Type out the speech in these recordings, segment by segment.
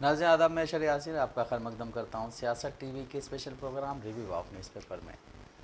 नाज़रीन आदाब, मैं शर यासिर आपका खैर मकदम करता हूँ सियासत टीवी के special programme review of newspaper में।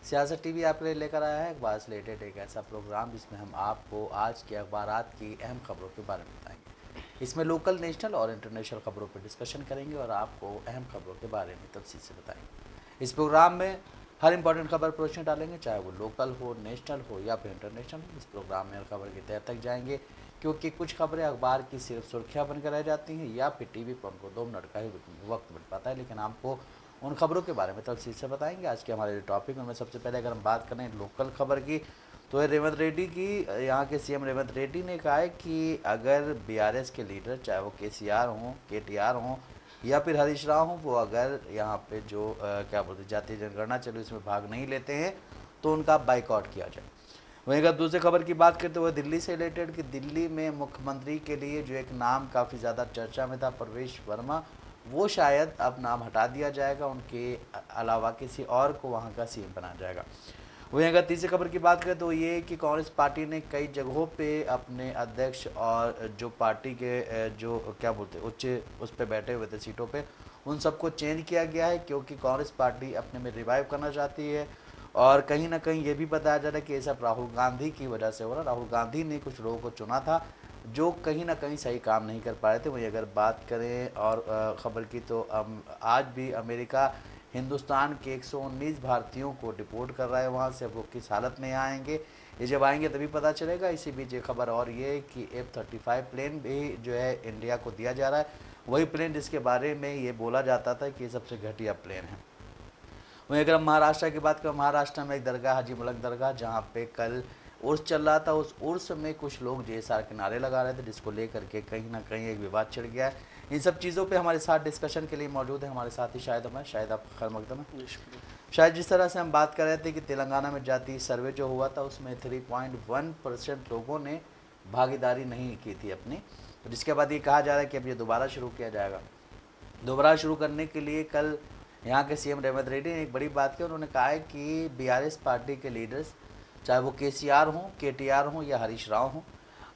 सियासत टीवी आपके लिए लेकर आया है अखबार से रिलेटेड एक ऐसा प्रोग्राम जिसमें हम आपको आज के अखबारात की अहम खबरों के बारे में बताएंगे। इसमें लोकल, नेशनल और इंटरनेशनल खबरों पर डिस्कशन करेंगे और आपको अहम खबरों के बारे में तफसील से बताएंगे। इस प्रोग्राम में हर इंपॉर्टेंट खबर पर रोशनी डालेंगे, चाहे वो लोकल हो, नेशनल हो या फिर इंटरनेशनल हो। इस प्रोग्राम में हर खबर की तह तक जाएंगे, क्योंकि कुछ खबरें अखबार की सिर्फ सुर्खियाँ बनकर रह जाती हैं या फिर टीवी पर उनको 2 मिनट का ही वक्त मिल पाता है, लेकिन आपको उन खबरों के बारे में तफसील से बताएंगे। आज के हमारे टॉपिक में सबसे पहले अगर हम बात करें लोकल खबर की, तो है रेवंत रेड्डी की। यहाँ के सीएम रेवंत रेड्डी ने कहा है कि अगर बीआरएस के लीडर, चाहे वो केसीआर हों, केटीआर हों या फिर हरीश राव हों, वो अगर यहाँ पे जो क्या बोलते हैं जातीय जनगणना चलो इसमें भाग नहीं लेते हैं तो उनका बाइकआउट किया जाए। वहीं अगर दूसरी खबर की बात करते हुए दिल्ली से रिलेटेड, कि दिल्ली में मुख्यमंत्री के लिए जो एक नाम काफ़ी ज़्यादा चर्चा में था, प्रवेश वर्मा, वो शायद अब नाम हटा दिया जाएगा, उनके अलावा किसी और को वहाँ का सीएम बनाया जाएगा। वहीं अगर तीसरी खबर की बात करें तो ये कि कांग्रेस पार्टी ने कई जगहों पे अपने अध्यक्ष और जो पार्टी के जो क्या बोलते उच्च उस पर बैठे हुए थे सीटों पे, उन सबको चेंज किया गया है, क्योंकि कांग्रेस पार्टी अपने में रिवाइव करना चाहती है। और कहीं ना कहीं ये भी बताया जा रहा है कि ये सब राहुल गांधी की वजह से हो रहा है। राहुल गांधी ने कुछ लोगों को चुना था जो कहीं ना कहीं सही काम नहीं कर पा रहे थे। वहीं अगर बात करें और ख़बर की, तो आज भी अमेरिका हिंदुस्तान के 119 भारतीयों को डिपोर्ट कर रहा है वहाँ से। अब वो किस हालत में यहाँ आएंगे, ये जब आएंगे तभी पता चलेगा। इसी बीच ये खबर और ये कि F-35 प्लेन भी जो है इंडिया को दिया जा रहा है, वही प्लेन जिसके बारे में ये बोला जाता था कि ये सबसे घटिया प्लेन है। वहीं अगर हम महाराष्ट्र की बात करें, महाराष्ट्र में एक दरगाह, हाजी मलक दरगाह, जहाँ पे कल उर्स चल रहा था, उस उर्स में कुछ लोग जेएसआर के नारे लगा रहे थे, जिसको लेकर के कहीं ना कहीं एक विवाद छिड़ गया है। इन सब चीज़ों पे हमारे साथ डिस्कशन के लिए मौजूद है हमारे साथी शायद आप खैर मकदम है। शायद जिस तरह से हम बात कर रहे थे कि तेलंगाना में जातीय सर्वे जो हुआ था उसमें 3.1% लोगों ने भागीदारी नहीं की थी अपनी, तो जिसके बाद ये कहा जा रहा है कि अब ये दोबारा शुरू किया जाएगा। दोबारा शुरू करने के लिए कल यहाँ के सीएम रेवंत रेड्डी ने एक बड़ी बात की। उन्होंने कहा है कि बीआरएस पार्टी के लीडर्स, चाहे वो केसीआर हों, केटीआर हों या हरीश राव हों,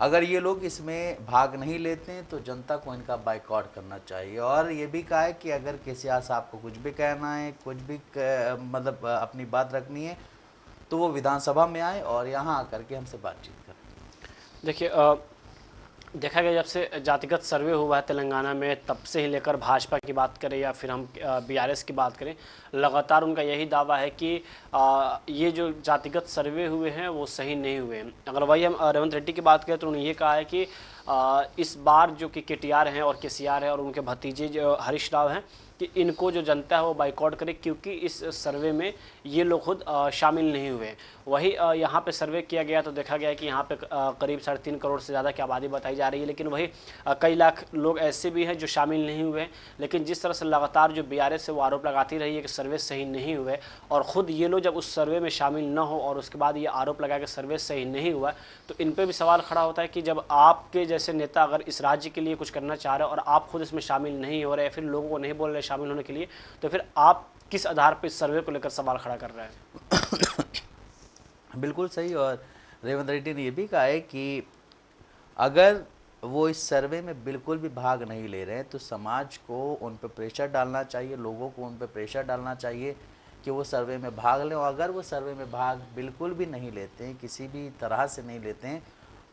अगर ये लोग इसमें भाग नहीं लेते हैं तो जनता को इनका बाइकआउट करना चाहिए। और ये भी कहा है कि अगर केसीआर साहब को कुछ भी कहना है, कुछ भी मतलब अपनी बात रखनी है, तो वो विधानसभा में आए और यहाँ आकर के हमसे बातचीत करें। देखिए, देखा गया जब से जातिगत सर्वे हुआ है तेलंगाना में, तब से ही लेकर भाजपा की बात करें या फिर हम बीआरएस की बात करें, लगातार उनका यही दावा है कि ये जो जातिगत सर्वे हुए हैं वो सही नहीं हुए हैं। अगर वही हम रेवंत रेड्डी की बात करें तो उन्होंने ये कहा है कि इस बार जो कि केटीआर हैं और केसीआर है और उनके भतीजे जो हरीश राव हैं, कि इनको जो जनता है वो बाइकआउट करे, क्योंकि इस सर्वे में ये लोग खुद शामिल नहीं हुए। वही यहाँ पे सर्वे किया गया तो देखा गया कि यहाँ पे करीब 3.5 करोड़ से ज़्यादा की आबादी बताई जा रही है, लेकिन वही कई लाख लोग ऐसे भी हैं जो शामिल नहीं हुए। लेकिन जिस तरह से लगातार जो बीआरएस है वो आरोप लगाती रही है कि सर्वे सही नहीं हुए, और ख़ुद ये लोग जब उस सर्वे में शामिल न हो और उसके बाद ये आरोप लगाया कि सर्वे सही नहीं हुआ, तो इन पर भी सवाल खड़ा होता है कि जब आपके जैसे नेता अगर इस राज्य के लिए कुछ करना चाह रहे हो और आप खुद इसमें शामिल नहीं हो रहे, फिर लोगों को नहीं बोल रहे शामिल होने के लिए, तो फिर आप किस आधार पर इस सर्वे को लेकर सवाल खड़ा कर रहे हैं? बिल्कुल सही। और रेवंत रेड्डी ने यह भी कहा है कि अगर वो इस सर्वे में बिल्कुल भी भाग नहीं ले रहे हैं तो समाज को उन पर प्रेशर डालना चाहिए, लोगों को उन पर प्रेशर डालना चाहिए कि वो सर्वे में भाग लें। और अगर वो सर्वे में भाग बिल्कुल भी नहीं लेते हैं, किसी भी तरह से नहीं लेते हैं,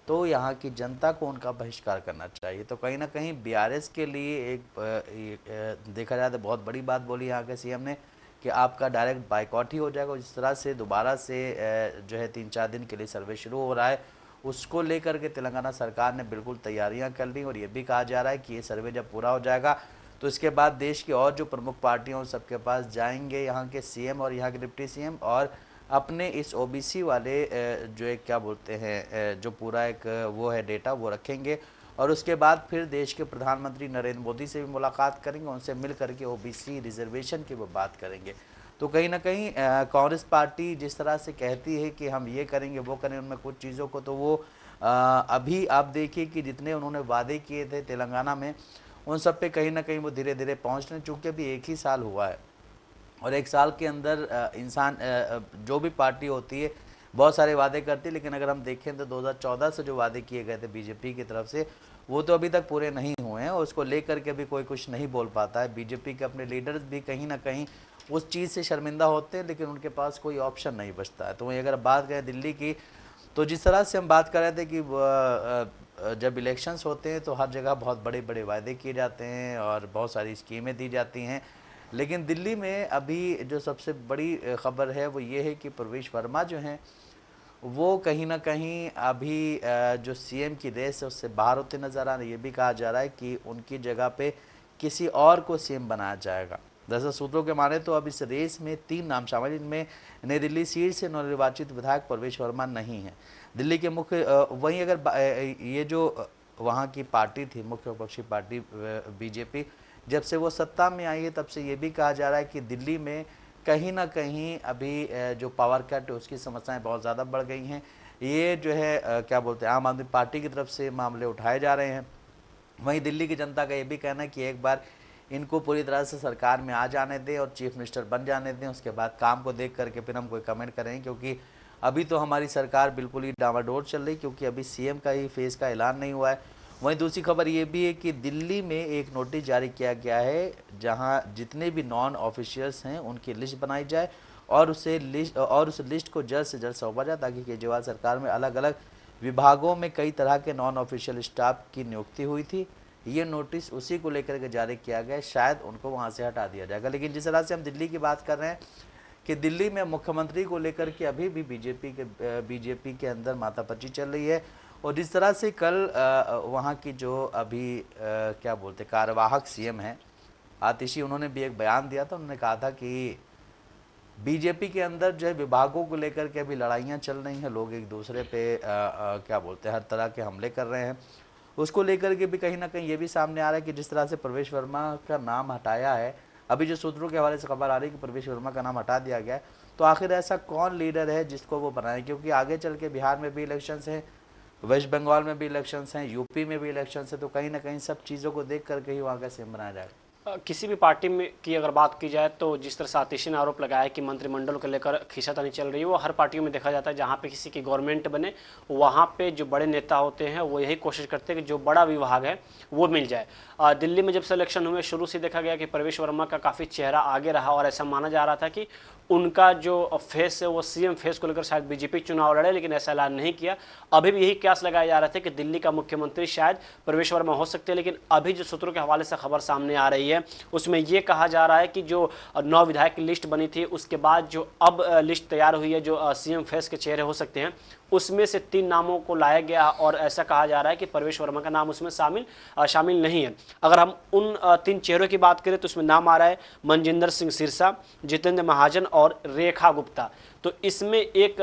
तो यहाँ की जनता को उनका बहिष्कार करना चाहिए। तो कहीं ना कहीं बीआरएस के लिए एक देखा जाए तो बहुत बड़ी बात बोली यहाँ के सीएम ने कि आपका डायरेक्ट बाइकआउट ही हो जाएगा। जिस तरह से दोबारा से जो है 3-4 दिन के लिए सर्वे शुरू हो रहा है, उसको लेकर के तेलंगाना सरकार ने बिल्कुल तैयारियां कर ली। और ये भी कहा जा रहा है कि ये सर्वे जब पूरा हो जाएगा तो इसके बाद देश की और जो प्रमुख पार्टियां उन सबके पास जाएंगे, यहाँ के सीएम और यहाँ के डिप्टी सीएम, और अपने इस ओबीसी वाले जो एक क्या बोलते हैं जो पूरा एक वो है डेटा वो रखेंगे, और उसके बाद फिर देश के प्रधानमंत्री नरेंद्र मोदी से भी मुलाकात करेंगे, उनसे मिल करके ओबीसी रिजर्वेशन की वो बात करेंगे। तो कहीं ना कहीं कांग्रेस पार्टी जिस तरह से कहती है कि हम ये करेंगे वो करें, उनमें कुछ चीज़ों को तो वो अभी आप देखिए कि जितने उन्होंने वादे किए थे तेलंगाना में, उन सब पे कहीं ना कहीं वो धीरे धीरे पहुंच रहे हैं। चूँकि अभी 1 ही साल हुआ है और 1 साल के अंदर इंसान जो भी पार्टी होती है बहुत सारे वादे करती है, लेकिन अगर हम देखें तो 2014 से जो वादे किए गए थे बीजेपी की तरफ से, वो तो अभी तक पूरे नहीं हुए हैं। हैं और उसको लेकर के भी कोई कुछ नहीं बोल पाता है। बीजेपी के अपने लीडर्स भी कहीं ना कहीं उस चीज़ से शर्मिंदा होते हैं, लेकिन उनके पास कोई ऑप्शन नहीं बचता है। तो वहीं अगर बात करें दिल्ली की, तो जिस तरह से हम बात कर रहे थे कि जब इलेक्शंस होते हैं तो हर जगह बहुत बड़े बड़े वायदे किए जाते हैं और बहुत सारी स्कीमें दी जाती हैं, लेकिन दिल्ली में अभी जो सबसे बड़ी खबर है वो ये है कि प्रवेश वर्मा जो हैं वो कहीं ना कहीं अभी जो सीएम की रेस है उससे बाहर होते नज़र आ रहे हैं। ये भी कहा जा रहा है कि उनकी जगह पे किसी और को सीएम बनाया जाएगा। दरअसल सूत्रों के माने तो अब इस रेस में 3 नाम शामिल, इनमें नई दिल्ली सीट से नवनिर्वाचित विधायक प्रवेश वर्मा नहीं है। दिल्ली के मुख्य वहीं अगर ये जो वहाँ की पार्टी थी, मुख्य विपक्षी पार्टी बीजेपी, जब से वो सत्ता में आई है तब से ये भी कहा जा रहा है कि दिल्ली में कहीं ना कहीं अभी जो पावर कट है उसकी समस्याएं बहुत ज़्यादा बढ़ गई हैं। ये जो है क्या बोलते हैं, आम आदमी पार्टी की तरफ से मामले उठाए जा रहे हैं। वहीं दिल्ली की जनता का ये भी कहना है कि एक बार इनको पूरी तरह से सरकार में आ जाने दें और चीफ मिनिस्टर बन जाने दें, उसके बाद काम को देख करके फिर हम कोई कमेंट करें, क्योंकि अभी तो हमारी सरकार बिल्कुल ही डामाडोल चल रही, क्योंकि अभी सीएम का ही फेस का ऐलान नहीं हुआ है। वहीं दूसरी खबर ये भी है कि दिल्ली में एक नोटिस जारी किया गया है जहां जितने भी नॉन ऑफिशियल्स हैं उनकी लिस्ट बनाई जाए और उस लिस्ट को जल्द से जल्द सौंपा जाए, ताकि केजरीवाल सरकार में अलग अलग विभागों में कई तरह के नॉन ऑफिशियल स्टाफ की नियुक्ति हुई थी। ये नोटिस उसी को लेकर के जारी किया गया, शायद उनको वहाँ से हटा दिया जाएगा। लेकिन जिस तरह से हम दिल्ली की बात कर रहे हैं कि दिल्ली में मुख्यमंत्री को लेकर के अभी भी बीजेपी के अंदर माथापच्ची चल रही है। और जिस तरह से कल वहाँ की जो अभी क्या बोलते कार्यवाहक सीएम हैं आतिशी, उन्होंने भी एक बयान दिया था। उन्होंने कहा था कि बीजेपी के अंदर जो है विभागों को लेकर के अभी लड़ाइयाँ चल रही हैं, लोग एक दूसरे पे क्या बोलते हैं हर तरह के हमले कर रहे हैं। उसको लेकर के भी कहीं ना कहीं ये भी सामने आ रहा है कि जिस तरह से प्रवेश वर्मा का नाम हटाया है, अभी जो सूत्रों के हवाले से खबर आ रही है कि प्रवेश वर्मा का नाम हटा दिया गया है, तो आखिर ऐसा कौन लीडर है जिसको वो बनाए, क्योंकि आगे चल के बिहार में भी इलेक्शंस हैं, वेस्ट बंगाल में भी इलेक्शंस हैं, यूपी में भी इलेक्शंस हैं, तो कहीं ना कहीं सब चीज़ों को देख करके ही वहाँ का सीएम बनाया जाएगा। किसी भी पार्टी में की अगर बात की जाए तो जिस तरह से आतिशी ने आरोप लगाया है कि मंत्रिमंडल को लेकर खींचातानी चल रही है, वो हर पार्टियों में देखा जाता है। जहाँ पे किसी की गवर्नमेंट बने वहाँ पे जो बड़े नेता होते हैं वो यही कोशिश करते हैं कि जो बड़ा विभाग है वो मिल जाए। दिल्ली में जब सिलेक्शन हुए शुरू से देखा गया कि प्रवेश वर्मा का काफ़ी चेहरा आगे रहा और ऐसा माना जा रहा था कि उनका जो फेस है वो सीएम फेस को लेकर शायद बीजेपी चुनाव लड़े, लेकिन ऐसा ऐलान नहीं किया। अभी भी यही कयास लगाया जा रहा था कि दिल्ली का मुख्यमंत्री शायद प्रवेश वर्मा हो सकते हैं, लेकिन अभी जो सूत्रों के हवाले से खबर सामने आ रही है उसमें ये कहा जा रहा है कि जो 9 विधायक की लिस्ट बनी थी उसके बाद जो अब लिस्ट तैयार हुई है जो सीएम फेस के चेहरे हो सकते हैं, उसमें से 3 नामों को लाया गया और ऐसा कहा जा रहा है कि प्रवेश वर्मा का नाम उसमें शामिल नहीं है। अगर हम उन 3 चेहरों की बात करें तो उसमें नाम आ रहा है मनजिंदर सिंह सिरसा, जितेंद्र महाजन और रेखा गुप्ता। तो इसमें एक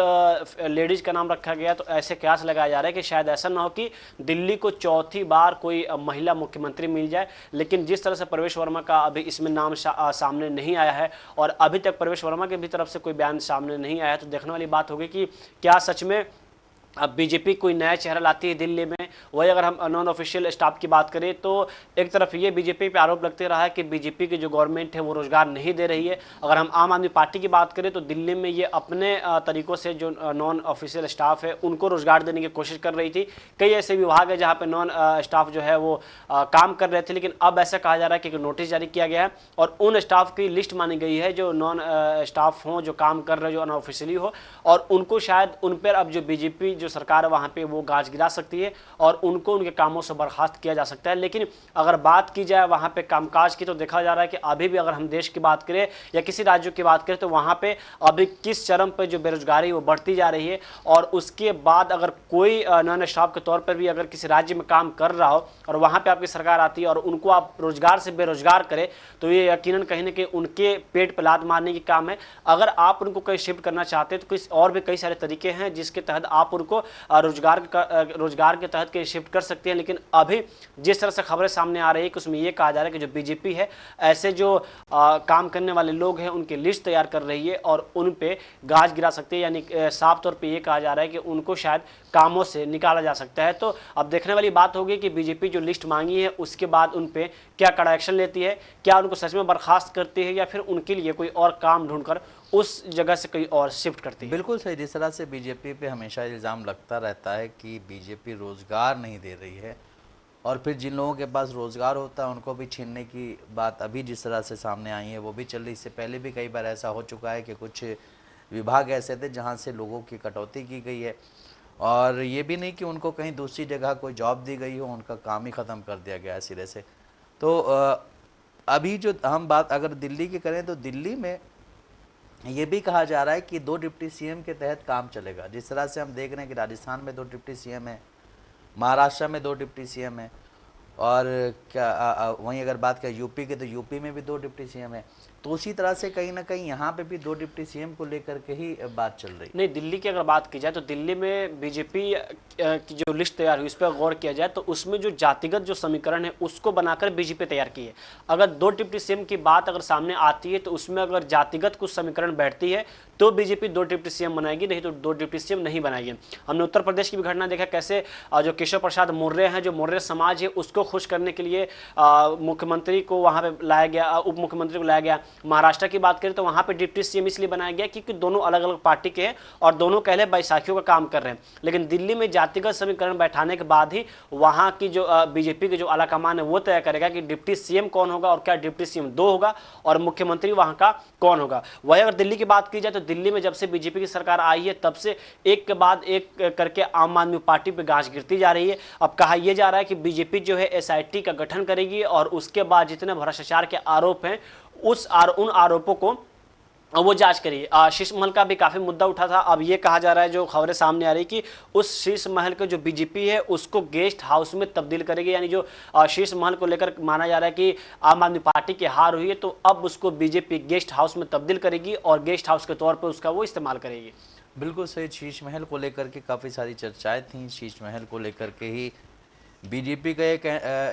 लेडीज का नाम रखा गया, तो ऐसे कयास लगाया जा रहा है कि शायद ऐसा ना हो कि दिल्ली को चौथी बार कोई महिला मुख्यमंत्री मिल जाए। लेकिन जिस तरह से प्रवेश वर्मा का अभी इसमें नाम सामने नहीं आया है और अभी तक प्रवेश वर्मा के भी तरफ से कोई बयान सामने नहीं आया है, तो देखने वाली बात होगी कि क्या सच में अब बीजेपी कोई नया चेहरा लाती है दिल्ली में। वही अगर हम नॉन ऑफिशियल स्टाफ की बात करें तो एक तरफ ये बीजेपी पे आरोप लगते रहा है कि बीजेपी की जो गवर्नमेंट है वो रोजगार नहीं दे रही है। अगर हम आम आदमी पार्टी की बात करें तो दिल्ली में ये अपने तरीकों से जो नॉन ऑफिशियल स्टाफ है उनको रोजगार देने की कोशिश कर रही थी। कई ऐसे विभाग है जहाँ पर नॉन स्टाफ जो है वो काम कर रहे थे, लेकिन अब ऐसा कहा जा रहा है कि नोटिस जारी किया गया है और उन स्टाफ की लिस्ट मानी गई है जो नॉन स्टाफ हों, जो काम कर रहे, जो अनऑफिशियली हो, और उनको शायद उन पर अब जो बीजेपी जो सरकार है वहाँ पे वो गाज गिरा सकती है और उनको उनके कामों से बर्खास्त किया जा सकता है। लेकिन अगर बात की जाए वहाँ पे कामकाज की तो देखा जा रहा है कि अभी भी अगर हम देश की बात करें या किसी राज्यों की बात करें तो वहाँ पे अभी किस चरम पे जो बेरोजगारी वो बढ़ती जा रही है। और उसके बाद अगर कोई नॉन स्टाफ के तौर पर भी अगर किसी राज्य में काम कर रहा हो और वहाँ पर आपकी सरकार आती है और उनको आप रोजगार से बेरोजगार करें तो ये यकीनन कहीं ना कहीं उनके पेट पर लात मारने की काम है। अगर आप उनको कहीं शिफ्ट करना चाहते हैं तो कुछ और भी कई सारे तरीके हैं जिसके तहत आप उनको रोजगार के तहत कहीं शिफ्ट कर सकते हैं। लेकिन अभी जिस तरह से खबरें सामने आ रही है कि उसमें यह कहा जा रहा है कि जो बीजेपी है ऐसे जो काम करने वाले लोग हैं उनकी लिस्ट तैयार कर रही है और उन पे गाज गिरा सकती है। यानी साफ तौर पे ये कहा जा रहा है कि उनको शायद कामों से निकाला जा सकता है। तो अब देखने वाली बात होगी कि बीजेपी जो लिस्ट मांगी है उसके बाद उन पे क्या कड़ा एक्शन लेती है, क्या उनको सच में बर्खास्त करती है या फिर उनके लिए कोई और काम ढूंढकर उस जगह से कहीं और शिफ्ट करती है। बिल्कुल सही। जिस तरह से बीजेपी पे हमेशा इल्ज़ाम लगता रहता है कि बीजेपी रोज़गार नहीं दे रही है और फिर जिन लोगों के पास रोज़गार होता है उनको भी छीनने की बात अभी जिस तरह से सामने आई है वो भी चल रही। इससे पहले भी कई बार ऐसा हो चुका है कि कुछ विभाग ऐसे थे जहाँ से लोगों की कटौती की गई है, और ये भी नहीं कि उनको कहीं दूसरी जगह कोई जॉब दी गई हो, उनका काम ही ख़त्म कर दिया गया है सिरे से। तो अभी जो हम बात अगर दिल्ली की करें तो दिल्ली में ये भी कहा जा रहा है कि 2 डिप्टी सीएम के तहत काम चलेगा। जिस तरह से हम देख रहे हैं कि राजस्थान में 2 डिप्टी सीएम है, महाराष्ट्र में 2 डिप्टी सीएम है, और क्या वहीं अगर बात करें यूपी की तो यूपी में भी 2 डिप्टी सीएम है। तो उसी तरह से कहीं ना कहीं यहाँ पे भी 2 डिप्टी सीएम को लेकर के ही बात चल रही। नहीं, दिल्ली की अगर बात की जाए तो दिल्ली में बीजेपी की जो लिस्ट तैयार हुई, इस पर गौर किया जाए तो उसमें जो जातिगत जो समीकरण है उसको बनाकर बीजेपी तैयार की है। अगर 2 डिप्टी सीएम की बात अगर सामने आती है तो उसमें अगर जातिगत कुछ समीकरण बैठती है तो बीजेपी 2 डिप्टी सीएम बनाएगी, नहीं तो 2 डिप्टी सीएम नहीं बनाएगी। हमने उत्तर प्रदेश की भी घटना देखा कैसे जो केशव प्रसाद मौर्य हैं, जो मौर्य समाज है उसको खुश करने के लिए मुख्यमंत्री को वहां पे लाया गया, उप मुख्यमंत्री को लाया गया। महाराष्ट्र की बात करें तो वहां पे डिप्टी सीएम इसलिए बनाया गया क्योंकि दोनों अलग अलग पार्टी के हैं और दोनों कहले बैसाखियों का काम कर रहे हैं। लेकिन दिल्ली में जातिगत समीकरण बैठाने के बाद ही वहां की जो बीजेपी की जो आला कमान है वो तय करेगा कि डिप्टी सीएम कौन होगा और क्या डिप्टी सीएम 2 होगा और मुख्यमंत्री वहां का कौन होगा। वही अगर दिल्ली की बात की जाए तो दिल्ली में जब से बीजेपी की सरकार आई है तब से एक के बाद एक करके आम आदमी पार्टी पे गाज गिरती जा रही है। अब कहा यह जा रहा है कि बीजेपी जो है एसआईटी का गठन करेगी और उसके बाद जितने भ्रष्टाचार के आरोप हैं उन आरोपों को वो जांच करिए। शीश महल का भी काफी मुद्दा उठा था। अब ये कहा जा रहा है, जो खबरें सामने आ रही कि उस शीश महल के जो बीजेपी है उसको गेस्ट हाउस में तब्दील करेगी, यानी जो शीश महल को लेकर माना जा रहा है कि आम आदमी पार्टी की हार हुई है तो अब उसको बीजेपी गेस्ट हाउस में तब्दील करेगी और गेस्ट हाउस के तौर पर उसका वो इस्तेमाल करेगी। बिल्कुल सही। शीश महल को लेकर के काफ़ी सारी चर्चाएं थीं। शीश महल को लेकर के ही बीजेपी का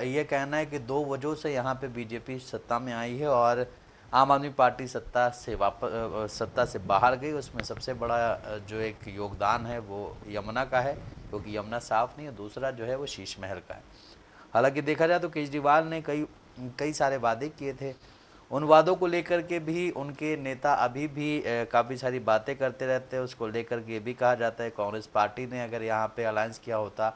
ये कहना है कि 2 वजहों से यहाँ पे बीजेपी सत्ता में आई है और आम आदमी पार्टी सत्ता से बाहर गई। उसमें सबसे बड़ा जो एक योगदान है वो यमुना का है, क्योंकि यमुना साफ नहीं है। दूसरा जो है वो शीश महल का है। हालांकि देखा जाए तो केजरीवाल ने कई सारे वादे किए थे। उन वादों को लेकर के भी उनके नेता अभी भी काफ़ी सारी बातें करते रहते हैं। उसको लेकर के ये भी कहा जाता है कांग्रेस पार्टी ने अगर यहाँ पे अलायंस किया होता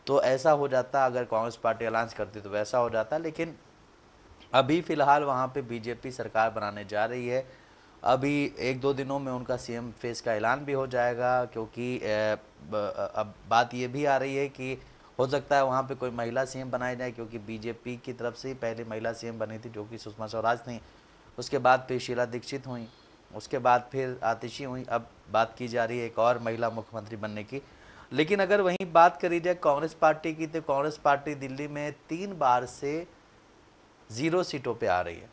तो ऐसा हो जाता, अगर कांग्रेस पार्टी अलायंस करती तो वैसा हो जाता। लेकिन अभी फ़िलहाल वहाँ पे बीजेपी सरकार बनाने जा रही है। अभी 1-2 दिनों में उनका सीएम फेस का ऐलान भी हो जाएगा, क्योंकि अब बात ये भी आ रही है कि हो सकता है वहाँ पे कोई महिला सीएम बनाई जाए, क्योंकि बीजेपी की तरफ से ही पहले महिला सीएम बनी थी जो कि सुषमा स्वराज थी। उसके बाद फिर शीला दीक्षित हुई, उसके बाद फिर आतिशी हुई। अब बात की जा रही है एक और महिला मुख्यमंत्री बनने की। लेकिन अगर वहीं बात करी जाए कांग्रेस पार्टी की तो कांग्रेस पार्टी दिल्ली में 3 बार से 0 सीटों पे आ रही है।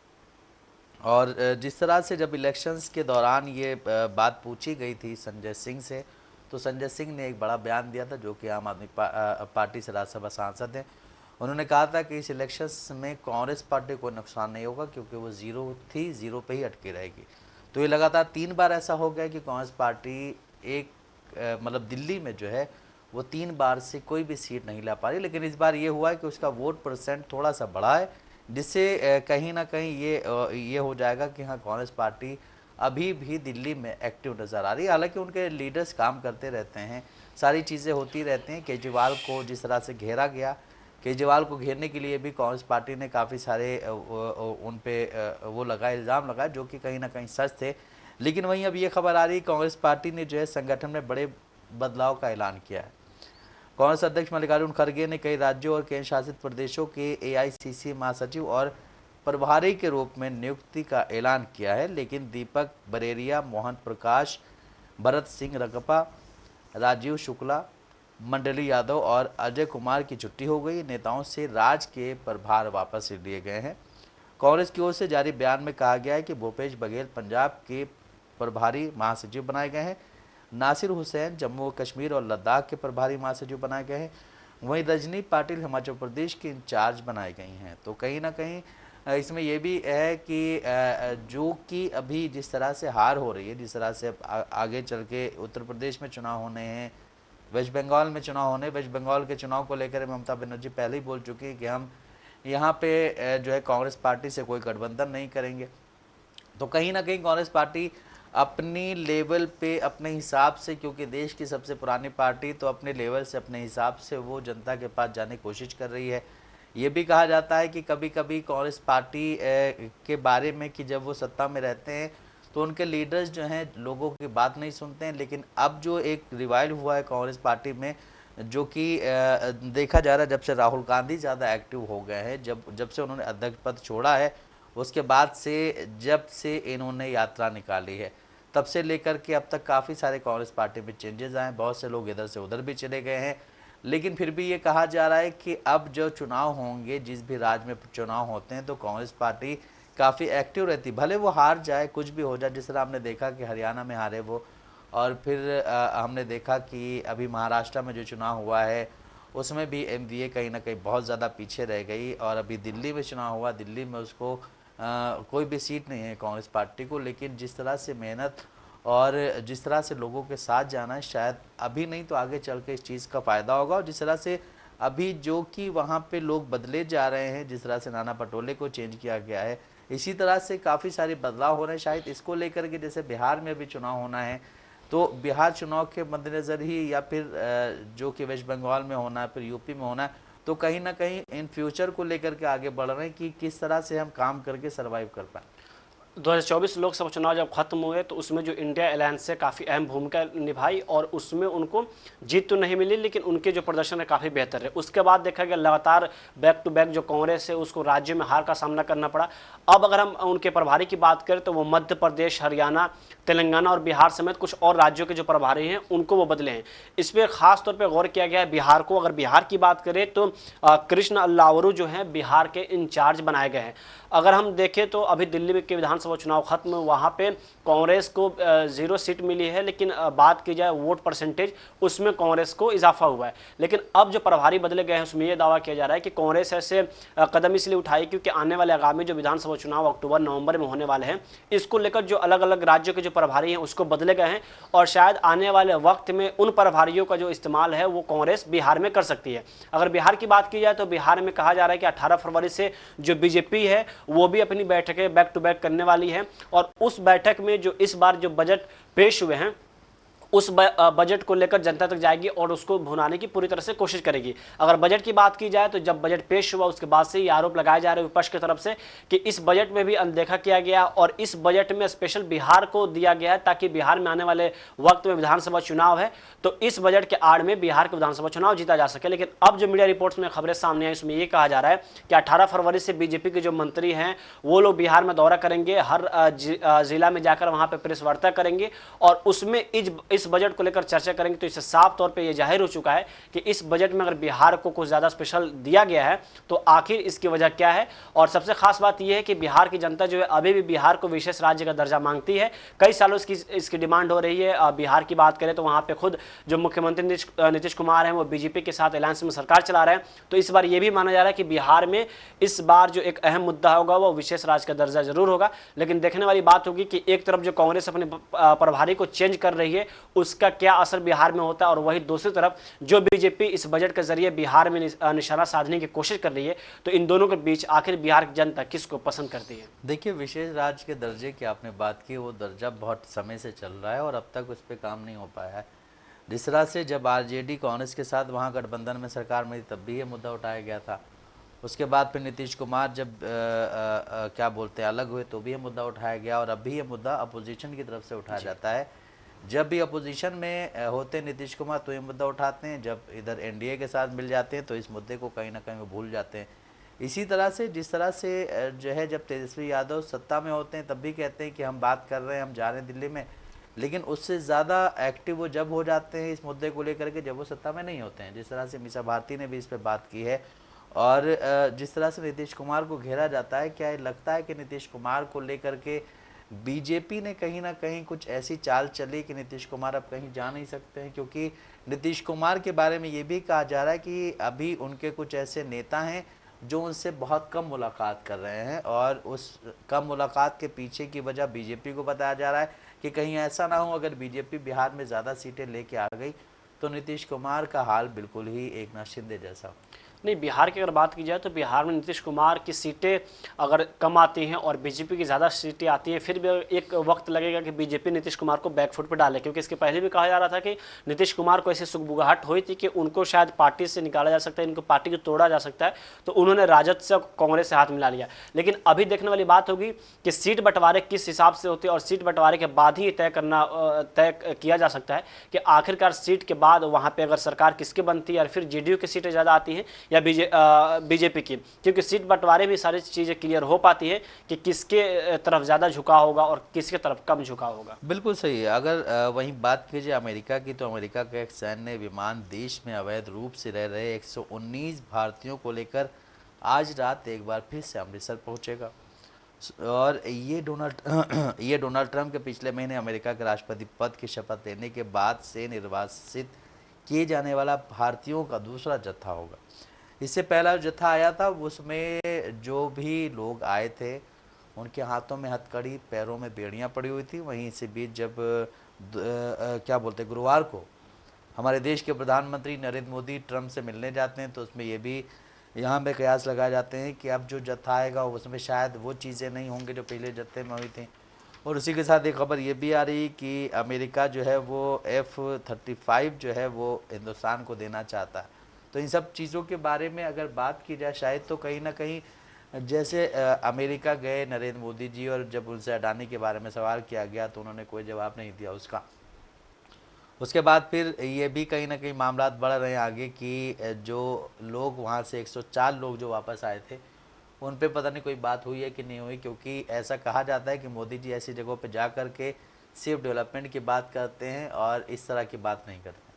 और जिस तरह से जब इलेक्शंस के दौरान ये बात पूछी गई थी संजय सिंह से, तो संजय सिंह ने एक बड़ा बयान दिया था, जो कि आम आदमी पार्टी से राज्यसभा सांसद हैं। उन्होंने कहा था कि इस इलेक्शंस में कांग्रेस पार्टी को नुकसान नहीं होगा, क्योंकि वो 0 पे ही अटकी रहेगी। तो ये लगातार 3 बार ऐसा हो गया कि कांग्रेस पार्टी मतलब दिल्ली में जो है वो 3 बार से कोई भी सीट नहीं ला पा रही। लेकिन इस बार ये हुआ है कि उसका वोट परसेंट थोड़ा सा बढ़ा है, जिससे कहीं ना कहीं ये हो जाएगा कि हाँ, कांग्रेस पार्टी अभी भी दिल्ली में एक्टिव नज़र आ रही है। हालांकि उनके लीडर्स काम करते रहते हैं, सारी चीज़ें होती रहती हैं। केजरीवाल को जिस तरह से घेरा गया, केजरीवाल को घेरने के लिए भी कांग्रेस पार्टी ने काफ़ी सारे उन पे वो लगाए, इल्ज़ाम लगाए, जो कि कहीं ना कहीं सच थे। लेकिन वहीं अब ये खबर आ रही है कांग्रेस पार्टी ने जो है संगठन में बड़े बदलाव का ऐलान किया है। कांग्रेस अध्यक्ष मल्लिकार्जुन खड़गे ने कई राज्यों और केंद्र शासित प्रदेशों के एआईसीसी महासचिव और प्रभारी के रूप में नियुक्ति का ऐलान किया है। लेकिन दीपक बरेरिया, मोहन प्रकाश, भरत सिंह रगपा, राजीव शुक्ला, मंडली यादव और अजय कुमार की छुट्टी हो गई। नेताओं से राज्य के प्रभार वापस लिए गए हैं। कांग्रेस की ओर से जारी बयान में कहा गया है कि भूपेश बघेल पंजाब के प्रभारी महासचिव बनाए गए हैं। नासिर हुसैन जम्मू व कश्मीर और लद्दाख के प्रभारी महासचिव बनाए गए हैं। वहीं रजनी पाटिल हिमाचल प्रदेश के इंचार्ज बनाई गई हैं। तो कहीं ना कहीं इसमें यह भी है कि जो कि अभी जिस तरह से हार हो रही है, जिस तरह से आगे चल के उत्तर प्रदेश में चुनाव होने हैं, वेस्ट बंगाल में चुनाव होने, वेस्ट बंगाल के चुनाव को लेकर ममता बनर्जी पहले ही बोल चुकी है कि हम यहाँ पे जो है कांग्रेस पार्टी से कोई गठबंधन नहीं करेंगे। तो कहीं ना कहीं कांग्रेस पार्टी अपनी लेवल पे अपने हिसाब से, क्योंकि देश की सबसे पुरानी पार्टी, तो अपने लेवल से अपने हिसाब से वो जनता के पास जाने की कोशिश कर रही है। ये भी कहा जाता है कि कभी कभी कांग्रेस पार्टी के बारे में कि जब वो सत्ता में रहते हैं तो उनके लीडर्स जो हैं लोगों की बात नहीं सुनते हैं, लेकिन अब जो एक रिवाइवल हुआ है कांग्रेस पार्टी में, जो कि देखा जा रहा है जब से राहुल गांधी ज़्यादा एक्टिव हो गए हैं, जब से उन्होंने अध्यक्ष पद छोड़ा है, उसके बाद से जब से इन्होंने यात्रा निकाली है, तब से लेकर के अब तक काफ़ी सारे कांग्रेस पार्टी में चेंजेस आए, बहुत से लोग इधर से उधर भी चले गए हैं। लेकिन फिर भी ये कहा जा रहा है कि अब जो चुनाव होंगे, जिस भी राज्य में चुनाव होते हैं, तो कांग्रेस पार्टी काफ़ी एक्टिव रहती, भले वो हार जाए, कुछ भी हो जाए। जिस तरह हमने देखा कि हरियाणा में हारे वो, और फिर हमने देखा कि अभी महाराष्ट्र में जो चुनाव हुआ है उसमें भी एमवीए कहीं ना कहीं बहुत ज़्यादा पीछे रह गई, और अभी दिल्ली में चुनाव हुआ, दिल्ली में उसको कोई भी सीट नहीं है कांग्रेस पार्टी को। लेकिन जिस तरह से मेहनत और जिस तरह से लोगों के साथ जाना है, शायद अभी नहीं तो आगे चल के इस चीज़ का फ़ायदा होगा। और जिस तरह से अभी जो कि वहाँ पे लोग बदले जा रहे हैं, जिस तरह से नाना पटोले को चेंज किया गया है, इसी तरह से काफ़ी सारे बदलाव हो रहे हैं। शायद इसको लेकर के, जैसे बिहार में अभी चुनाव होना है, तो बिहार चुनाव के मद्देनज़र ही, या फिर जो कि वेस्ट बंगाल में होना है, फिर यूपी में होना है, तो कहीं ना कहीं इन फ्यूचर को लेकर के आगे बढ़ रहे हैं कि किस तरह से हम काम करके सर्वाइव कर पाएँ। 2024 लोकसभा चुनाव जब खत्म हुए तो उसमें जो इंडिया अलायंस से काफ़ी अहम भूमिका निभाई और उसमें उनको जीत तो नहीं मिली, लेकिन उनके जो प्रदर्शन है काफ़ी बेहतर है। उसके बाद देखा गया लगातार बैक टू बैक जो कांग्रेस है उसको राज्य में हार का सामना करना पड़ा। अब अगर हम उनके प्रभारी की बात करें तो वो मध्य प्रदेश, हरियाणा, तेलंगाना और बिहार समेत कुछ और राज्यों के जो प्रभारी हैं उनको वो बदले हैं। इस पर खास तौर पर गौर किया गया है बिहार को। अगर बिहार की बात करें तो कृष्ण अल्लावरू जो हैं बिहार के इंचार्ज बनाए गए हैं। अगर हम देखें तो अभी दिल्ली के विधानसभा चुनाव खत्म, वहाँ पे कांग्रेस को 0 सीट मिली है, लेकिन बात की जाए वोट परसेंटेज, उसमें कांग्रेस को इजाफा हुआ है। लेकिन अब जो प्रभारी बदले गए हैं उसमें यह दावा किया जा रहा है कि कांग्रेस ऐसे कदम इसलिए उठाई क्योंकि आने वाले आगामी जो विधानसभा चुनाव अक्टूबर-नवंबर में होने वाले हैं, इसको लेकर जो अलग अलग राज्यों के जो प्रभारी हैं उसको बदले गए हैं, और शायद आने वाले वक्त में उन प्रभारियों का जो इस्तेमाल है वो कांग्रेस बिहार में कर सकती है। अगर बिहार की बात की जाए तो बिहार में कहा जा रहा है कि 18 फरवरी से जो बीजेपी है वो भी अपनी बैठकें बैक टू बैक करने वाली है, और उस बैठक में जो इस बार जो बजट पेश हुए हैं उस बजट को लेकर जनता तक जाएगी और उसको भुनाने की पूरी तरह से कोशिश करेगी। अगर बजट की बात की जाए तो जब बजट पेश हुआ उसके बाद से ये आरोप लगाए जा रहे हैं विपक्ष की तरफ से कि इस बजट में भी अनदेखा किया गया, और इस बजट में स्पेशल बिहार को दिया गया है ताकि बिहार में आने वाले वक्त में विधानसभा चुनाव है तो इस बजट के आड़ में बिहार का विधानसभा चुनाव जीता जा सके। लेकिन अब जो मीडिया रिपोर्ट्स में खबरें सामने आई उसमें यह कहा जा रहा है कि 18 फरवरी से बीजेपी के जो मंत्री हैं वो लोग बिहार में दौरा करेंगे, हर जिला में जाकर वहां पर प्रेस वार्ता करेंगे और उसमें इस बजट को लेकर चर्चा करेंगे। तो इससे साफ तौर पे ये जाहिर हो चुका है कि इस बजट में अगर बिहार को कुछ ज़्यादा स्पेशल दिया गया है तो आखिर इसकी वजह क्या है। और सबसे खास बात यह है कि बिहार की जनता जो है अभी भी बिहार को विशेष राज्य का दर्जा मांगती है। कई सालों इसकी डिमांड हो रही है। बिहार की बात करें तो वहाँ पर खुद जो मुख्यमंत्री नीतीश कुमार हैं वो बीजेपी के साथ अलायंस में सरकार चला रहे हैं। तो इस बार ये भी माना जा रहा है कि बिहार में इस बार जो एक अहम मुद्दा होगा वो विशेष राज्य का दर्जा जरूर होगा। लेकिन देखने वाली बात होगी कि एक तरफ जो कांग्रेस अपने प्रभारी को चेंज कर रही है उसका क्या असर बिहार में होता है, और वही दूसरी तरफ जो बीजेपी इस बजट के जरिए बिहार में निशाना साधने की कोशिश कर रही है, तो इन दोनों के बीच आखिर बिहार की जनता किसको पसंद करती है। देखिए, विशेष राज्य के दर्जे की आपने बात की, वो दर्जा बहुत समय से चल रहा है और अब तक उस पर काम नहीं हो पाया है। जिस तरह से जब आरजेडी कांग्रेस के साथ वहाँ गठबंधन में सरकार में तब भी ये मुद्दा उठाया गया था। उसके बाद फिर नीतीश कुमार जब क्या बोलते हैं अलग हुए तो भी ये मुद्दा उठाया गया, और अब भी ये मुद्दा अपोजिशन की तरफ से उठाया जाता है। जब भी अपोजिशन में होते हैं नीतीश कुमार तो ये मुद्दा उठाते हैं, जब इधर एनडीए के साथ मिल जाते हैं तो इस मुद्दे को कहीं ना कहीं वो भूल जाते हैं। इसी तरह से जिस तरह से जो है जब तेजस्वी यादव सत्ता में होते हैं तब भी कहते हैं कि हम बात कर रहे हैं, हम जा रहे हैं दिल्ली में, लेकिन उससे ज़्यादा एक्टिव वो जब हो जाते हैं इस मुद्दे को लेकर के जब वो सत्ता में नहीं होते हैं। जिस तरह से मीसा भारती ने भी इस पर बात की है, और जिस तरह से नीतीश कुमार को घेरा जाता है, क्या लगता है कि नीतीश कुमार को लेकर के बीजेपी ने कहीं ना कहीं कुछ ऐसी चाल चली कि नीतीश कुमार अब कहीं जा नहीं सकते हैं? क्योंकि नीतीश कुमार के बारे में ये भी कहा जा रहा है कि अभी उनके कुछ ऐसे नेता हैं जो उनसे बहुत कम मुलाकात कर रहे हैं, और उस कम मुलाकात के पीछे की वजह बीजेपी को बताया जा रहा है कि कहीं ऐसा ना हो अगर बीजेपी बिहार में ज़्यादा सीटें लेके आ गई तो नीतीश कुमार का हाल बिल्कुल ही एक ना शिंदे जैसा। नहीं, बिहार की अगर बात की जाए तो बिहार में नीतीश कुमार की सीटें अगर कम आती हैं और बीजेपी की ज़्यादा सीटें आती हैं, फिर भी एक वक्त लगेगा कि बीजेपी नीतीश कुमार को बैकफुट पर डाले, क्योंकि इसके पहले भी कहा जा रहा था कि नीतीश कुमार को ऐसी सुगबुगाहट हुई थी कि उनको शायद पार्टी से निकाला जा सकता है, इनको पार्टी को तोड़ा जा सकता है, तो उन्होंने राजद से कांग्रेस से हाथ मिला लिया। लेकिन अभी देखने वाली बात होगी कि सीट बंटवारे किस हिसाब से होते हैं, और सीट बंटवारे के बाद ही तय किया जा सकता है कि आखिरकार सीट के बाद वहाँ पर अगर सरकार किसकी बनती है, और फिर जेडीयू की सीटें ज़्यादा आती हैं या बीजेपी की, क्योंकि सीट बंटवारे में सारी चीज़ें क्लियर हो पाती है कि किसके तरफ ज़्यादा झुकाव होगा और किसके तरफ कम झुकाव होगा। बिल्कुल सही है। अगर वहीं बात कीजिए अमेरिका की, तो अमेरिका का एक सैन्य विमान देश में अवैध रूप से रह रहे 119 भारतीयों को लेकर आज रात एक बार फिर से अमृतसर पहुंचेगा। और ये डोनाल्ड ट्रंप के पिछले महीने अमेरिका के राष्ट्रपति पद की शपथ लेने के बाद से निर्वासित किए जाने वाला भारतीयों का दूसरा जत्था होगा। इससे पहला जो जत्था आया था उसमें जो भी लोग आए थे उनके हाथों में हथकड़ी, पैरों में बेड़ियां पड़ी हुई थी। वहीं इसी बीच जब क्या बोलते गुरुवार को हमारे देश के प्रधानमंत्री नरेंद्र मोदी ट्रंप से मिलने जाते हैं, तो उसमें ये भी यहाँ पे कयास लगाए जाते हैं कि अब जो जत्था आएगा उसमें शायद वो चीज़ें नहीं होंगी जो पहले जत्थे में हुई थी। और उसी के साथ एक खबर ये भी आ रही कि अमेरिका जो है वो F-35 जो है वो हिंदुस्तान को देना चाहता है। तो इन सब चीज़ों के बारे में अगर बात की जाए, शायद तो कहीं ना कहीं जैसे अमेरिका गए नरेंद्र मोदी जी, और जब उनसे अडानी के बारे में सवाल किया गया तो उन्होंने कोई जवाब नहीं दिया उसका। उसके बाद फिर ये भी कहीं ना कहीं मामला बढ़ रहे हैं आगे कि जो लोग वहाँ से 104 लोग जो वापस आए थे उन पे पता नहीं कोई बात हुई है कि नहीं हुई, क्योंकि ऐसा कहा जाता है कि मोदी जी ऐसी जगहों पे जा कर के सिर्फ डेवलपमेंट की बात करते हैं और इस तरह की बात नहीं करते।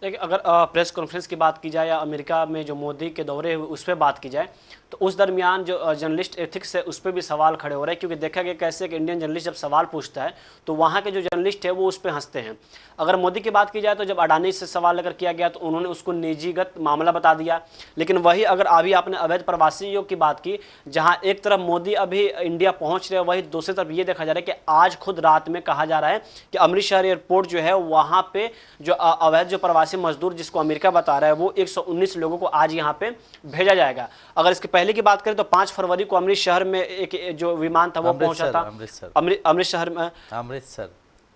देखिए, अगर प्रेस कॉन्फ्रेंस की बात की जाए या अमेरिका में जो मोदी के दौरे हुए उस पर बात की जाए, तो उस दरमियान जो जर्नलिस्ट एथिक्स है उस पर भी सवाल खड़े हो रहे हैं, क्योंकि देखा गया कैसे कि इंडियन जर्नलिस्ट जब सवाल पूछता है तो वहाँ के जो जर्नलिस्ट है वो उस पर हंसते हैं। अगर मोदी की बात की जाए तो जब अडानी से सवाल अगर किया गया तो उन्होंने उसको निजीगत मामला बता दिया। लेकिन वही अगर अभी आपने अवैध प्रवासियों की बात की, जहाँ एक तरफ मोदी अभी इंडिया पहुँच रहे हैं, वही दूसरी तरफ ये देखा जा रहा है कि आज खुद रात में कहा जा रहा है कि अमृतसर एयरपोर्ट जो है वहाँ पे जो अवैध जो प्रवासी मजदूर जिसको अमेरिका बता रहा है वो 119 लोगों को आज यहाँ पे भेजा जाएगा। अगर इसके पहले की बात करें तो 5 फरवरी को अमृतसर में एक जो विमान था वो पहुंचा था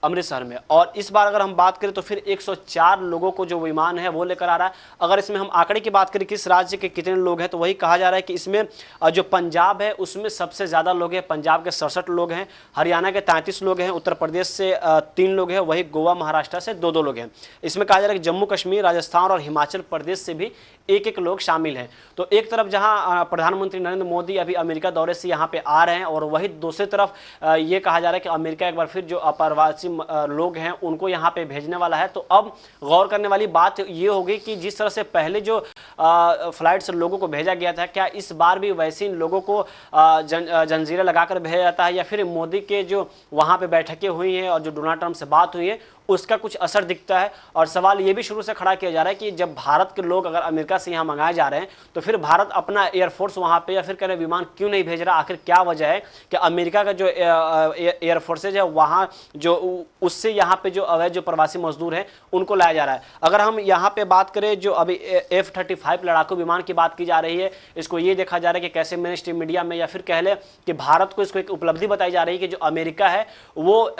अमृतसर में। और इस बार अगर हम बात करें तो फिर 104 लोगों को जो विमान है वो लेकर आ रहा है। अगर इसमें हम आंकड़े की बात करें किस राज्य के कितने लोग हैं, तो वही कहा जा रहा है कि इसमें जो पंजाब है उसमें सबसे ज़्यादा लोग हैं। पंजाब के 67 लोग हैं, हरियाणा के 33 लोग हैं, उत्तर प्रदेश से 3 लोग हैं, वही गोवा महाराष्ट्र से 2-2 लोग हैं। इसमें कहा जा रहा है कि जम्मू कश्मीर, राजस्थान और हिमाचल प्रदेश से भी 1-1 लोग शामिल हैं। तो एक तरफ जहां प्रधानमंत्री नरेंद्र मोदी अभी अमेरिका दौरे से यहां पे आ रहे हैं, और वही दूसरी तरफ ये कहा जा रहा है कि अमेरिका एक बार फिर जो अप्रवासी लोग हैं उनको यहां पे भेजने वाला है। तो अब गौर करने वाली बात ये होगी कि जिस तरह से पहले जो फ्लाइट से लोगों को भेजा गया था, क्या इस बार भी वैसे इन लोगों को जंजीरें लगाकर भेजा जाता है, या फिर मोदी के जो वहां पे बैठकें हुई हैं और जो डोनाल्ड ट्रंप से बात हुई है उसका कुछ असर दिखता है। और सवाल ये भी शुरू से खड़ा किया जा रहा है कि जब भारत के लोग अगर अमेरिका से यहाँ मंगाए जा रहे हैं तो फिर भारत अपना एयरफोर्स वहाँ पे या फिर कह रहे विमान क्यों नहीं भेज रहा। आखिर क्या वजह है कि अमेरिका का जो एयरफोर्सेज है वहाँ जो उससे यहाँ पे जो अवैध जो प्रवासी मजदूर हैं उनको लाया जा रहा है। अगर हम यहाँ पे बात करें जो अभी F-35 लड़ाकू विमान की बात की जा रही है, इसको ये देखा जा रहा है कि कैसे मेन स्ट्रीम मीडिया में या फिर कह ले कि भारत को इसको एक उपलब्धि बताई जा रही है कि जो अमेरिका है वो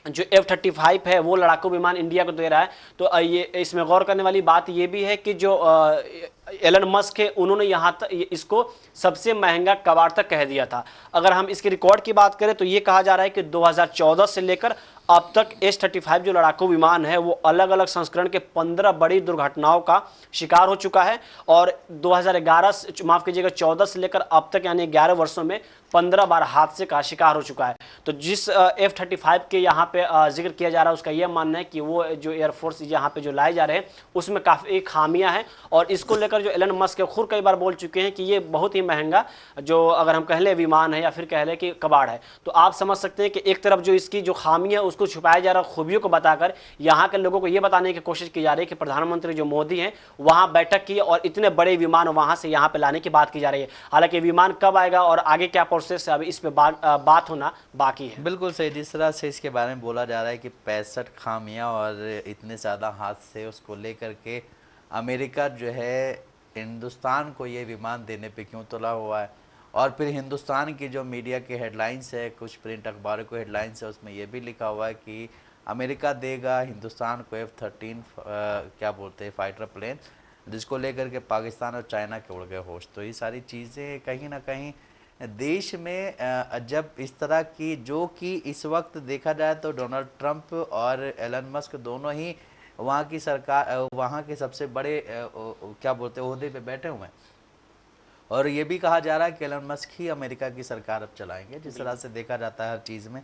जो F-35 है वो लड़ाकू विमान इंडिया को दे रहा है। तो ये इसमें गौर करने वाली बात ये भी है कि जो एलन मस्क है उन्होंने यहाँ तक इसको सबसे महंगा कबाड़ तक कह दिया था। अगर हम इसके रिकॉर्ड की बात करें तो ये कहा जा रहा है कि 2014 से लेकर अब तक F-35 जो लड़ाकू विमान है वो अलग अलग संस्करण के 15 बड़ी दुर्घटनाओं का शिकार हो चुका है। और 2011 माफ कीजिएगा 14 से लेकर अब तक यानी 11 वर्षों में 15 बार हादसे का शिकार हो चुका है। तो जिस F-35 के यहाँ पे जिक्र किया जा रहा है उसका यह मानना है कि वो जो एयरफोर्स यहाँ पे जो लाए जा रहे हैं उसमें काफ़ी खामियां हैं। और इसको लेकर जो एलन मस्क खुद कई बार बोल चुके हैं कि ये बहुत ही महंगा जो अगर हम कह लें विमान है या फिर कह लें कि कबाड़ है। तो आप समझ सकते हैं कि एक तरफ जो इसकी जो खामी है उसको छुपाया जा रहा है, खूबियों को बताकर यहाँ के लोगों को ये बताने की कोशिश की जा रही है कि प्रधानमंत्री जो मोदी हैं वहाँ बैठक की और इतने बड़े विमान वहाँ से यहाँ पे लाने की बात की जा रही है। हालांकि विमान कब आएगा और आगे क्या प्रोसेस है अभी इस पे बात होना बाकी है। बिल्कुल सही। जिस तरह से इसके बारे में बोला जा रहा है कि 65 खामियां और इतने ज़्यादा हादसे उसको लेकर के अमेरिका जो है हिंदुस्तान को ये विमान देने पे क्यों तुला हुआ है। और फिर हिंदुस्तान की जो मीडिया के हेडलाइंस है, कुछ प्रिंट अखबारों को हेडलाइंस है, उसमें ये भी लिखा हुआ है कि अमेरिका देगा हिंदुस्तान को F-13 क्या बोलते हैं फाइटर प्लेन, जिसको लेकर के पाकिस्तान और चाइना के उड़ गए होश। तो ये सारी चीज़ें कहीं ना कहीं देश में जब इस तरह की, जो कि इस वक्त देखा जाए तो डोनाल्ड ट्रंप और एलन मस्क दोनों ही वहाँ की सरकार, वहाँ के सबसे बड़े क्या बोलते हैं ओहदे पे बैठे हुए हैं। और ये भी कहा जा रहा है कि एलन मस्क ही अमेरिका की सरकार अब चलाएंगे, जिस तरह से देखा जाता है हर चीज़ में।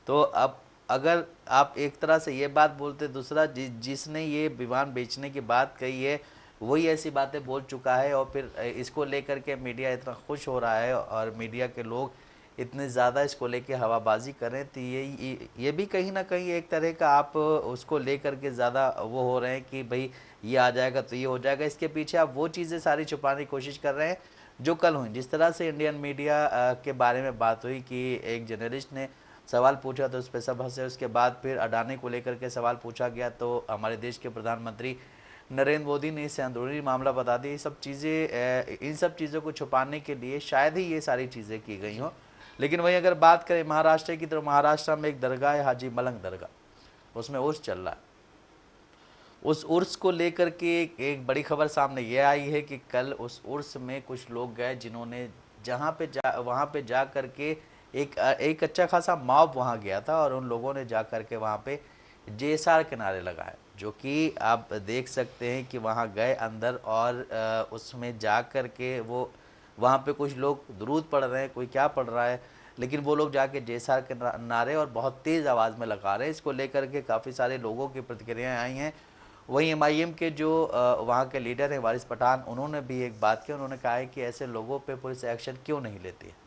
तो अब अगर आप एक तरह से ये बात बोलते, दूसरा जिसने ये विमान बेचने की बात कही है वही ऐसी बातें बोल चुका है, और फिर इसको लेकर के मीडिया इतना खुश हो रहा है और मीडिया के लोग इतने ज़्यादा इसको लेके हवाबाजी करें, तो ये भी कहीं ना कहीं एक तरह का आप उसको लेकर के ज़्यादा वो हो रहे हैं कि भाई ये आ जाएगा तो ये हो जाएगा। इसके पीछे आप वो चीज़ें सारी छुपाने की कोशिश कर रहे हैं जो कल हुई। जिस तरह से इंडियन मीडिया के बारे में बात हुई कि एक जर्नलिस्ट ने सवाल पूछा तो उस पर सब हंसे, उसके बाद फिर अडानी को लेकर के सवाल पूछा गया तो हमारे देश के प्रधानमंत्री नरेंद्र मोदी ने इसे अंदरूनी मामला बता दिया। ये सब चीज़ें, इन सब चीज़ों को छुपाने के लिए शायद ही ये सारी चीज़ें की गई हों। लेकिन वहीं अगर बात करें महाराष्ट्र की, तो महाराष्ट्र में एक दरगाह है हाजी मलंग दरगाह, उसमें उर्स चल रहा है। उस उर्स को लेकर के एक बड़ी खबर सामने ये आई है कि कल उस उर्स में कुछ लोग गए जिन्होंने वहाँ पे जा कर के एक अच्छा खासा मॉब वहाँ गया था, और उन लोगों ने जा कर के वहाँ पे JSR के नारे लगाए, जो कि आप देख सकते हैं कि वहाँ गए अंदर, और उसमें जा कर के वो वहाँ पे कुछ लोग दुरूद पढ़ रहे हैं, कोई क्या पढ़ रहा है, लेकिन वो लोग जाके JSR के नारे और बहुत तेज़ आवाज़ में लगा रहे हैं। इसको लेकर के काफ़ी सारे लोगों की प्रतिक्रियाएँ आई हैं। वहीं MIM के जो वहाँ के लीडर हैं वारिस पठान, उन्होंने भी एक बात की, उन्होंने कहा है कि ऐसे लोगों पे पुलिस एक्शन क्यों नहीं लेती है।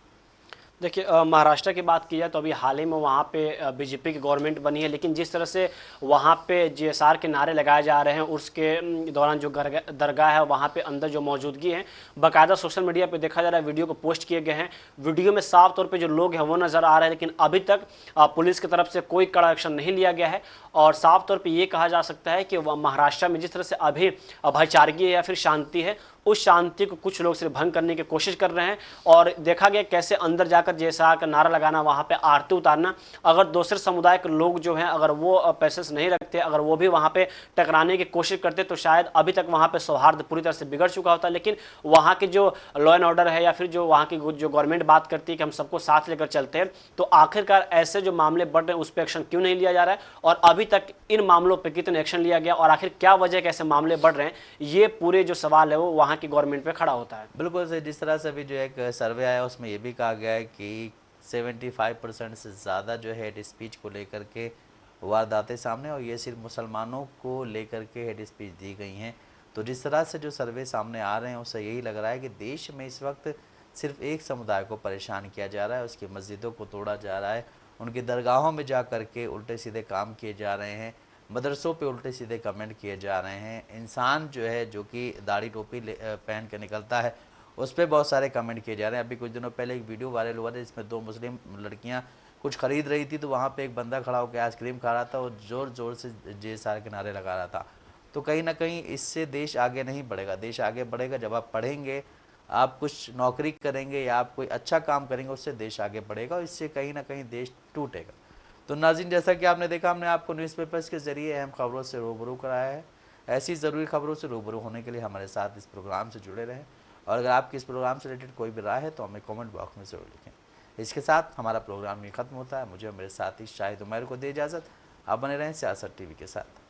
देखिए, महाराष्ट्र की बात की जाए तो अभी हाल ही में वहाँ पे बीजेपी की गवर्नमेंट बनी है, लेकिन जिस तरह से वहाँ पे JSR के नारे लगाए जा रहे हैं, उसके दौरान जो दरगाह है वहाँ पे अंदर जो मौजूदगी है, बाकायदा सोशल मीडिया पे देखा जा रहा है, वीडियो को पोस्ट किए गए हैं। वीडियो में साफ तौर पे जो लोग हैं वो नज़र आ रहे हैं, लेकिन अभी तक पुलिस की तरफ से कोई कड़ा एक्शन नहीं लिया गया है। और साफ तौर पर ये कहा जा सकता है कि महाराष्ट्र में जिस तरह से अभी भाईचारगी है या फिर शांति है, उस शांति को कुछ लोग सिर्फ भंग करने की कोशिश कर रहे हैं। और देखा गया कैसे अंदर जाकर JSR का नारा लगाना, वहाँ पे आरती उतारना, अगर दूसरे समुदाय के लोग जो हैं अगर वो पैसेंस नहीं रखते, अगर वो भी वहाँ पे टकराने की कोशिश करते, तो शायद अभी तक वहाँ पे सौहार्द पूरी तरह से बिगड़ चुका होता। लेकिन वहाँ के जो लॉ एंड ऑर्डर है या फिर जो वहाँ की जो गवर्नमेंट बात करती है कि हम सबको साथ लेकर चलते हैं, तो आखिरकार ऐसे जो मामले बढ़ रहे हैं उस पर एक्शन क्यों नहीं लिया जा रहा है, और अभी तक इन मामलों पर कितने एक्शन लिया गया, और आखिर क्या वजह कैसे मामले बढ़ रहे हैं, ये पूरे जो सवाल है वो वहाँ की गवर्नमेंट पे खड़ा होता है। बिल्कुल से जिस तरह से अभी जो एक सर्वे आया उसमें ये भी कहा गया है कि 75% से ज़्यादा जो है हेड स्पीच को लेकर के वारदातें सामने, और ये सिर्फ मुसलमानों को लेकर के हेड स्पीच दी गई हैं। तो जिस तरह से जो सर्वे सामने आ रहे हैं उससे यही लग रहा है कि देश में इस वक्त सिर्फ एक समुदाय को परेशान किया जा रहा है, उसकी मस्जिदों को तोड़ा जा रहा है, उनकी दरगाहों में जा कर के उल्टे सीधे काम किए जा रहे हैं, मदरसों पे उल्टे सीधे कमेंट किए जा रहे हैं। इंसान जो है जो कि दाढ़ी टोपी पहन के निकलता है उस पर बहुत सारे कमेंट किए जा रहे हैं। अभी कुछ दिनों पहले एक वीडियो वायरल हुआ था जिसमें 2 मुस्लिम लड़कियां कुछ खरीद रही थी, तो वहाँ पे एक बंदा खड़ा होकर आइसक्रीम खा रहा था और ज़ोर ज़ोर से JSR के नारे लगा रहा था। तो कहीं ना कहीं इससे देश आगे नहीं बढ़ेगा। देश आगे बढ़ेगा जब आप पढ़ेंगे, आप कुछ नौकरी करेंगे या आप कोई अच्छा काम करेंगे, उससे देश आगे बढ़ेगा, और इससे कहीं ना कहीं देश टूटेगा। तो नाज़रीन, जैसा कि आपने देखा, हमने आपको न्यूज़पेपर्स के ज़रिए अहम खबरों से रूबरू कराया है। ऐसी ज़रूरी खबरों से रूबरू होने के लिए हमारे साथ इस प्रोग्राम से जुड़े रहें, और अगर आपकी इस प्रोग्राम से रिलेटेड कोई भी राय है तो हमें कमेंट बॉक्स में ज़रूर लिखें। इसके साथ हमारा प्रोग्राम ये ख़त्म होता है। मुझे और मेरे साथी शाहिद उमैर को दे इजाज़त। आप बने रहें सियासत TV के साथ।